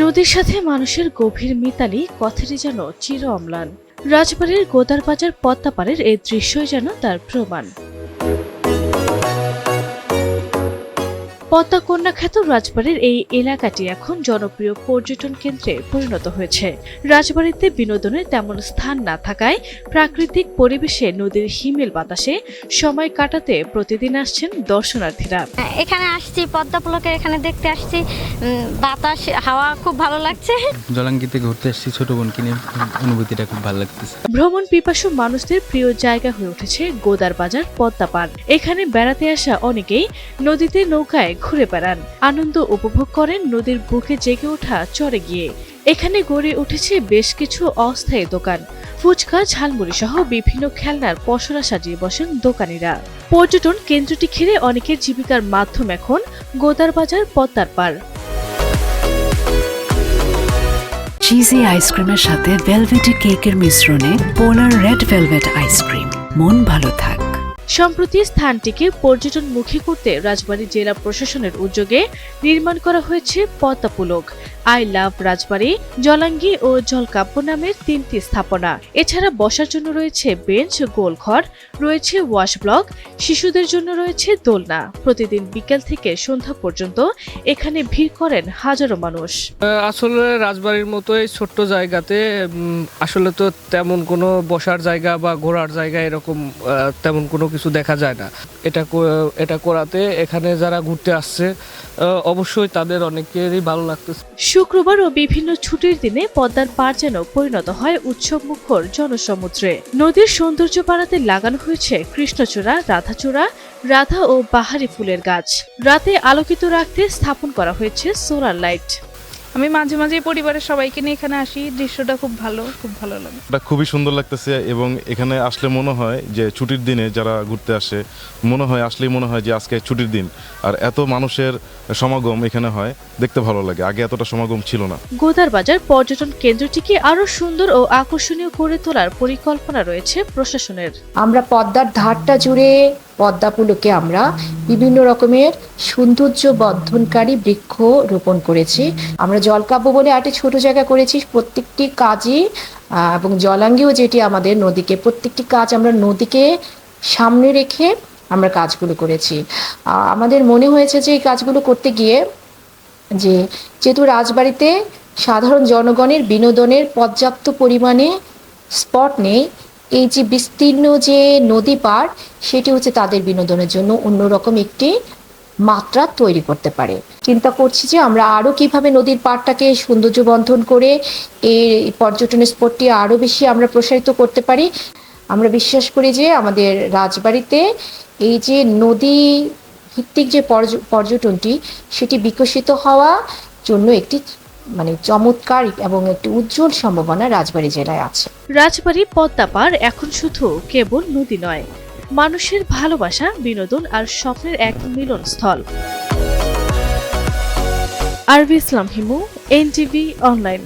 নদীর সাথে মানুষের গভীর মিতালি কথাটি যেন চির অম্লান। রাজবাড়ির গোদার বাজার পদ্মাপাড়ের এই দৃশ্যই যেন তার প্রমাণ। পদ্মা কন্যা খ্যাত রাজবাড়ির এই এলাকাটি এখন জনপ্রিয় পর্যটন কেন্দ্রে পরিণত হয়েছে। রাজবাড়িতে বিনোদনের তেমন স্থান না থাকায় প্রাকৃতিক পরিবেশে নদীর হিমেল বাতাসে সময় কাটাতে প্রতিদিন আসছেন দর্শনার্থীরা। এখানে আসছি পদ্মা পুলকের এখানে দেখতে আসছি, বাতাস হাওয়া খুব ভালো লাগছে। জলাঙ্গিতে ঘুরতে আসছি ছোট বোনকে নিয়ে, অনুভূতিটা খুব ভালো লাগতেছে। ভ্রমণ পিপাসু মানুষদের প্রিয় জায়গা হয়ে উঠেছে গোদার বাজার পদ্মাপাড়। এখানে বেড়াতে আসা অনেকেই নদীতে নৌকায় ঘুরে বেড়ান, আনন্দ উপভোগ করেন নদীর বুকে জেগে ওঠা চরে গিয়ে। এখানে গড়ে উঠেছে বেশ কিছু অস্থায়ী দোকান, ফুচকা, ঝালমুড়ি সহ বিভিন্ন খেলনার পসরা সাজিয়ে বসেন দোকানিরা। পর্যটন কেন্দ্রটি ঘিরে অনেকের জীবিকার মাধ্যম এখন গোদার বাজার পদ্মার পাড়। চিজি আইসক্রিমের সাথে ভেলভেটি কেকের মিশ্রণে পোলার রেড ভেলভেট আইসক্রিম, মন ভালো থাক। সম্প্রতি স্থানটিকে পর্যটনমুখী করতে রাজবাড়ী জেলা প্রশাসনের উদ্যোগে নির্মাণ করা হয়েছে পদ্মা পুলক, আই লাভ রাজবাড়ী, জলাঙ্গি ও জলকাব্য নামের 3টি স্থাপনা। এছাড়া বসার জন্য রয়েছে বেঞ্চ, গোলঘর, রয়েছে ওয়াশ ব্লক, শিশুদের জন্য রয়েছে দোলনা। প্রতিদিন বিকেল থেকে সন্ধ্যা পর্যন্ত এখানে ভিড় করেন হাজারো মানুষ। আসলে রাজবাড়ির মতো এই ছোট্ট জায়গাতে আসলে তো তেমন কোনো বসার জায়গা বা ঘোরার জায়গা এরকম তেমন কোনো কিছু দেখা যায় না। এটা করাতে এখানে যারা ঘুরতে আসছে অবশ্যই তাদের অনেকেরই ভালো লাগতেছে। শুক্রবার ও বিভিন্ন ছুটির দিনে পদ্মার পাড় যেন পরিণত হয় উৎসব মুখর জনসমুদ্রে। নদীর সৌন্দর্য বাড়াতে লাগানো হয়েছে কৃষ্ণচূড়া, রাধাচূড়া, রাধা ও বাহারি ফুলের গাছ। রাতে আলোকিত রাখতে স্থাপন করা হয়েছে সোলার লাইট। আমি মাঝে মাঝে পরিবারের সবাইকে নিয়ে এখানে আসি, দৃশ্যটা খুব ভালো লাগে। এটা খুবই সুন্দর লাগতেছে এবং এখানে আসলে মনে হয় যে ছুটির দিনে যারা ঘুরতে আসে আসলেই মনে হয় যে আজকে ছুটির দিন, আর এত মানুষের সমাগম এখানে হয়, দেখতে ভালো লাগে। আগে এতটা সমাগম ছিল না। গোদার বাজার পর্যটন কেন্দ্রটিকে আরো সুন্দর ও আকর্ষণীয় করে তোলার পরিকল্পনা রয়েছে প্রশাসনের। আমরা পদ্মার ধারটা জুড়ে পদ্মা পুলকে আমরা বিভিন্ন রকমের সৌন্দর্য বর্ধনকারী বৃক্ষ রোপণ করেছি। আমরা জলকাব্য বলে একটা ছোট জায়গা করেছি। প্রত্যেকটি কাজই এবং জলাঙ্গিও যেটি আমাদের নদীকে, প্রত্যেকটি কাজ আমরা নদীকে সামনে রেখে আমরা কাজগুলো করেছি। আমাদের মনে হয়েছে যে এই কাজগুলো করতে গিয়ে যেহেতু রাজবাড়িতে সাধারণ জনগণের বিনোদনের পর্যাপ্ত পরিমাণে স্পট নেই, এই যে বিস্তীর্ণ যে নদী পাড় সেটি হচ্ছে তাদের বিনোদনের জন্য অন্যরকম একটি মাত্রা তৈরি করতে পারে। চিন্তা করছি যে আমরা আরও কিভাবে নদীর পাড়টাকে সৌন্দর্য বর্ধন করে এই পর্যটনের স্পটটি আরও বেশি আমরা প্রসারিত করতে পারি। আমরা বিশ্বাস করি যে আমাদের রাজবাড়িতে এই যে নদী ভিত্তিক যে পর্যটনটি সেটি বিকশিত হওয়া জন্য একটি চমৎকার এবং একটি উজ্জ্বল সম্ভাবনা রাজবাড়ী জেলায় আছে। রাজবাড়ী পদ্মা পাড় এখন শুধু কেবল নদী নয়, মানুষের ভালোবাসা, বিনোদন আর স্বপ্নের এক মিলনস্থল। আরবি ইসলাম হিমু, এনটিভি অনলাইন।